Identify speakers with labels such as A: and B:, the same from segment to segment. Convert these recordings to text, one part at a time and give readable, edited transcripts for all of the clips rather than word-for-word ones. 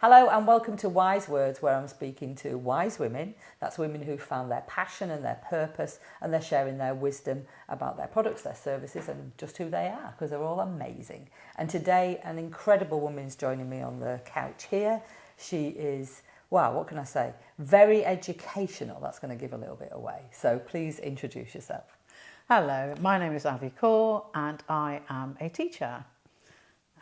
A: Hello and welcome to Wise Words, where I'm speaking to wise women. That's women who found their passion and their purpose, and they're sharing their wisdom about their products, their services, and just who they are, because they're all amazing. And today, an incredible woman is joining me on the couch here. She is, wow, what can I say? Very educational. That's going to give a little bit away. So please introduce yourself.
B: Hello, my name is Avie and I am a teacher.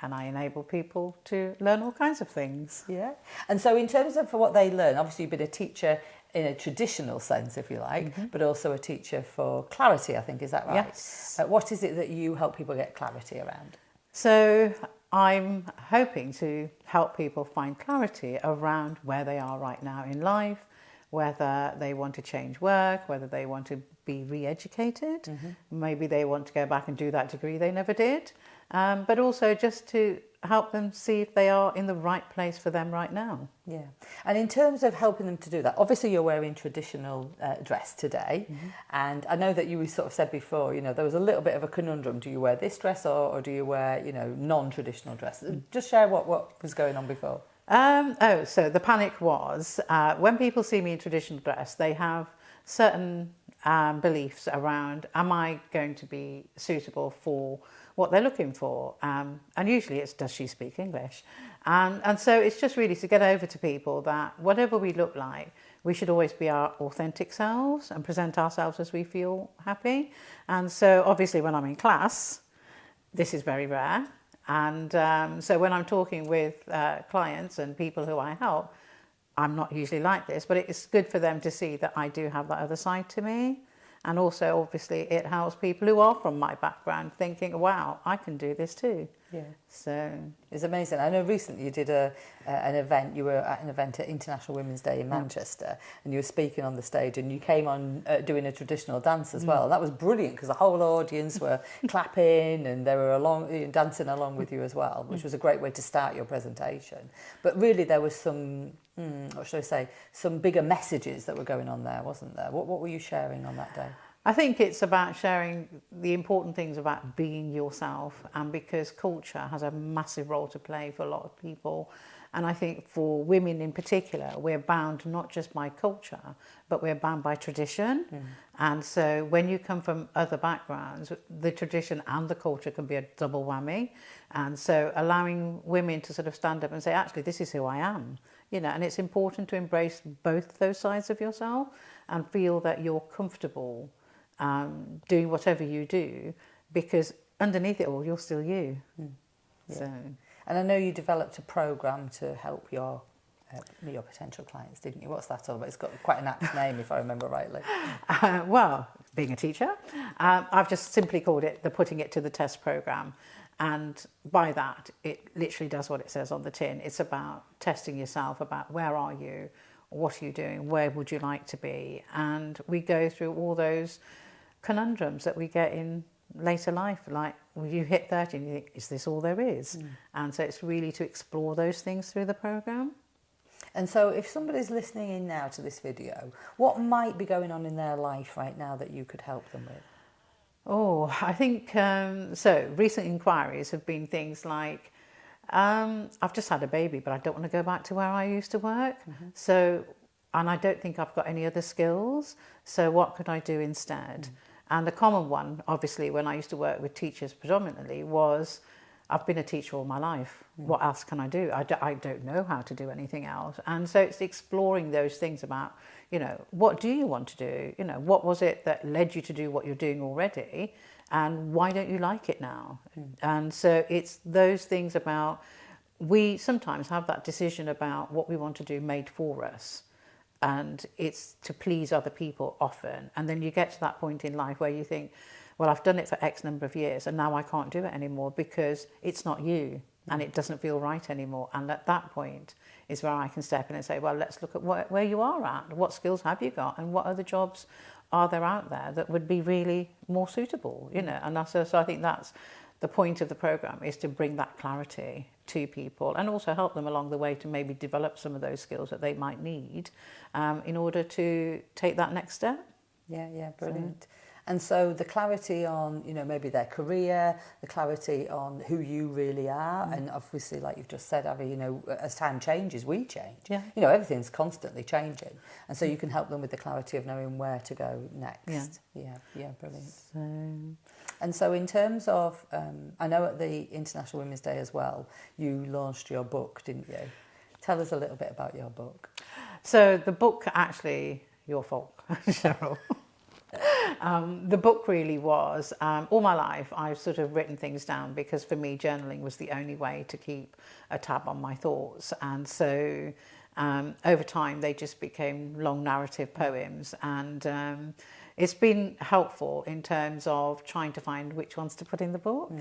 B: And I enable people to learn all kinds of things.
A: Yeah. And so in terms of what they learn, obviously you've been a teacher in a traditional sense, if you like, but also a teacher for clarity, I think, is that right?
B: Yes.
A: What is it that you help people get clarity around?
B: So I'm hoping to help people find clarity around where they are right now in life, whether they want to change work, whether they want to be re-educated, maybe they want to go back and do that degree they never did, but also just to help them see if they are in the right place for them right now.
A: Yeah. And in terms of helping them to do that, obviously you're wearing traditional dress today, and I know that you sort of said before, you know, there was a little bit of a conundrum. Do you wear this dress or do you wear, you know, non-traditional dress? Just share what was going on before.
B: So the panic was when people see me in traditional dress, they have certain beliefs around, am I going to be suitable for what they're looking for? And usually it's, does she speak English? And so it's just really to get over to people that whatever we look like, we should always be our authentic selves and present ourselves as we feel happy. And so obviously when I'm in class, this is very rare. And so when I'm talking with clients and people who I help, I'm not usually like this, but it's good for them to see that I do have that other side to me. And also, obviously, it helps people who are from my background thinking, wow, I can do this too.
A: Yeah.
B: So
A: it's amazing. I know recently you did an event, you were at an event at International Women's Day in Manchester, and you were speaking on the stage, and you came on doing a traditional dance as well. And that was brilliant because the whole audience were clapping and they were dancing along with you as well, which was a great way to start your presentation. But really there was some, what should I say, some bigger messages that were going on there, wasn't there? What were you sharing on that day?
B: I think it's about sharing the important things about being yourself, and because culture has a massive role to play for a lot of people. And I think for women in particular, we're bound not just by culture, but we're bound by tradition. And so when you come from other backgrounds, the tradition and the culture can be a double whammy. And so allowing women to sort of stand up and say, actually, this is who I am. You know, and it's important to embrace both those sides of yourself and feel that you're comfortable doing whatever you do, because underneath it all, you're still you.
A: Yeah.
B: So.
A: And I know you developed a programme to help your potential clients, didn't you? What's that all about? It's got quite an apt name, if I remember rightly.
B: Well, being a teacher, I've just simply called it the Putting It to the Test programme. And by that, it literally does what it says on the tin. It's about testing yourself, about where are you, what are you doing, where would you like to be? And we go through all those conundrums that we get in later life, like when you hit 30 and you think, is this all there is? And so it's really to explore those things through the programme.
A: And so if somebody's listening in now to this video, what might be going on in their life right now that you could help them with?
B: Oh, I think, so recent inquiries have been things like, I've just had a baby, but I don't want to go back to where I used to work. So, and I don't think I've got any other skills. So what could I do instead? And the common one, obviously, when I used to work with teachers predominantly, was I've been a teacher all my life. What else can I do? I don't know how to do anything else. And so it's exploring those things about, you know, what do you want to do? You know, what was it that led you to do what you're doing already? And why don't you like it now? And so it's those things about, we sometimes have that decision about what we want to do made for us. And it's to please other people often. And then you get to that point in life where you think, well, I've done it for X number of years and now I can't do it anymore because it's not you and it doesn't feel right anymore. And at that point is where I can step in and say, well, let's look at where you are at. What skills have you got? And what other jobs are there out there that would be really more suitable, you know? And so I think that's the point of the programme, is to bring that clarity to people and also help them along the way to maybe develop some of those skills that they might need in order to take that next step.
A: Yeah, brilliant. And so the clarity on, you know, maybe their career, the clarity on who you really are, and obviously, like you've just said, Avie, you know, as time changes, we change.
B: Yeah.
A: You know, everything's constantly changing, and so you can help them with the clarity of knowing where to go next. Yeah, brilliant. And so in terms of, I know at the International Women's Day as well, you launched your book, didn't you? Tell us a little bit about your book.
B: So the book, actually, your fault, Cheryl. The book really was, all my life I've sort of written things down, because for me journaling was the only way to keep a tab on my thoughts, and so over time they just became long narrative poems, and it's been helpful in terms of trying to find which ones to put in the book.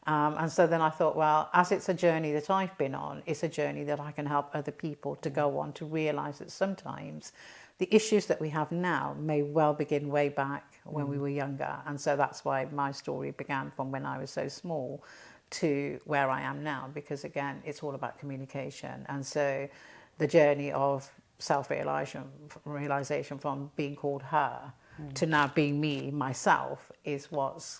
B: And so then I thought, well, as it's a journey that I've been on, it's a journey that I can help other people to go on, to realise that sometimes the issues that we have now may well begin way back when we were younger. And so that's why my story began from when I was so small to where I am now, because again, it's all about communication. And so the journey of self-realisation from being called her to now being me, myself, is what's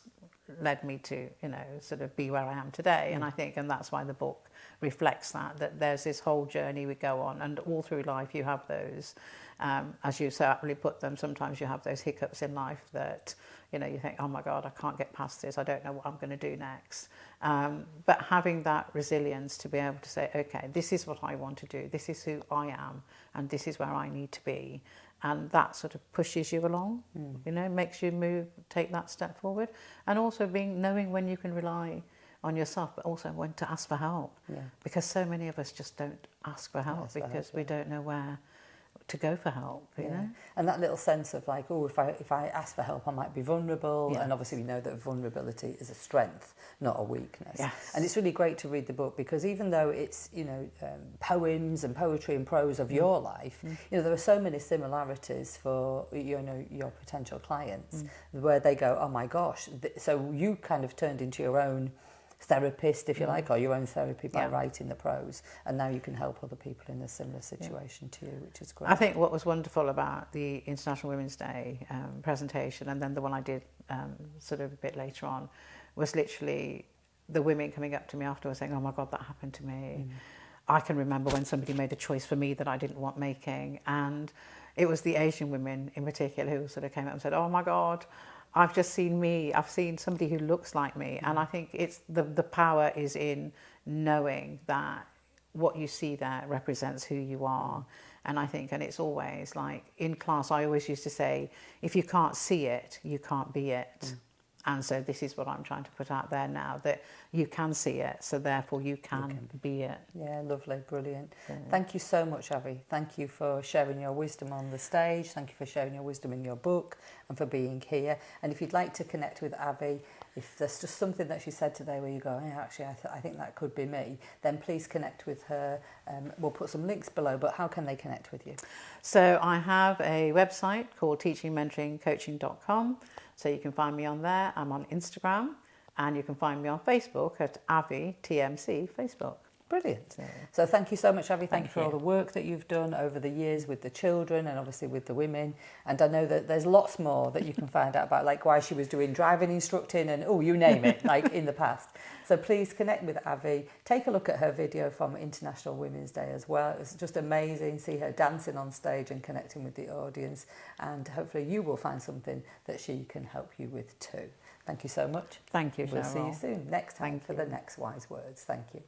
B: led me to, you know, sort of be where I am today. And I think, and that's why the book reflects that there's this whole journey we go on, and all through life you have those, as you so aptly put them, sometimes you have those hiccups in life that, you know, you think, oh my God, I can't get past this, I don't know what I'm going to do next. But having that resilience to be able to say, okay, this is what I want to do, this is who I am, and this is where I need to be. And that sort of pushes you along, you know, makes you move, take that step forward. And also knowing when you can rely on yourself, but also when to ask for help. Because so many of us just don't ask for help because we don't know where to go for help, you know. And
A: that little sense of like, oh, if I ask for help, I might be vulnerable. And obviously we know that vulnerability is a strength, not a weakness. And it's really great to read the book, because even though it's, you know, poems and poetry and prose of your life, you know, there are so many similarities for, you know, your potential clients, where they go, oh my gosh. So you kind of turned into your own therapist, if you like, or your own therapy by writing the prose, and now you can help other people in a similar situation to you, which is great.
B: I think what was wonderful about the International Women's Day presentation, and then the one I did sort of a bit later on, was literally the women coming up to me afterwards saying, oh my God, that happened to me. I can remember when somebody made a choice for me that I didn't want making, and it was the Asian women in particular who sort of came up and said, oh my God, I've just seen me, I've seen somebody who looks like me. And I think it's the power is in knowing that what you see there represents who you are. And I think, and it's always like in class, I always used to say, if you can't see it, you can't be it. And so this is what I'm trying to put out there now, that you can see it, so therefore you can be it.
A: Yeah, lovely, brilliant. Thank you so much, Avie. Thank you for sharing your wisdom on the stage. Thank you for sharing your wisdom in your book, and for being here. And if you'd like to connect with Avie, if there's just something that she said today where you go, hey, actually, I think that could be me, then please connect with her. We'll put some links below, but how can they connect with you?
B: So I have a website called teachingmentoringcoaching.com. So you can find me on there. I'm on Instagram, and you can find me on Facebook at Avie TMC Facebook.
A: Brilliant. So thank you so much, Avie. Thank you for all the work that you've done over the years with the children and obviously with the women. And I know that there's lots more that you can find out about, like why she was doing driving instructing and, oh, you name it, like in the past. So please connect with Avie. Take a look at her video from International Women's Day as well. It's just amazing. See her dancing on stage and connecting with the audience. And hopefully you will find something that she can help you with too. Thank you so much.
B: Thank you, Cheryl.
A: We'll see you soon next time for the next wise words. Thank you.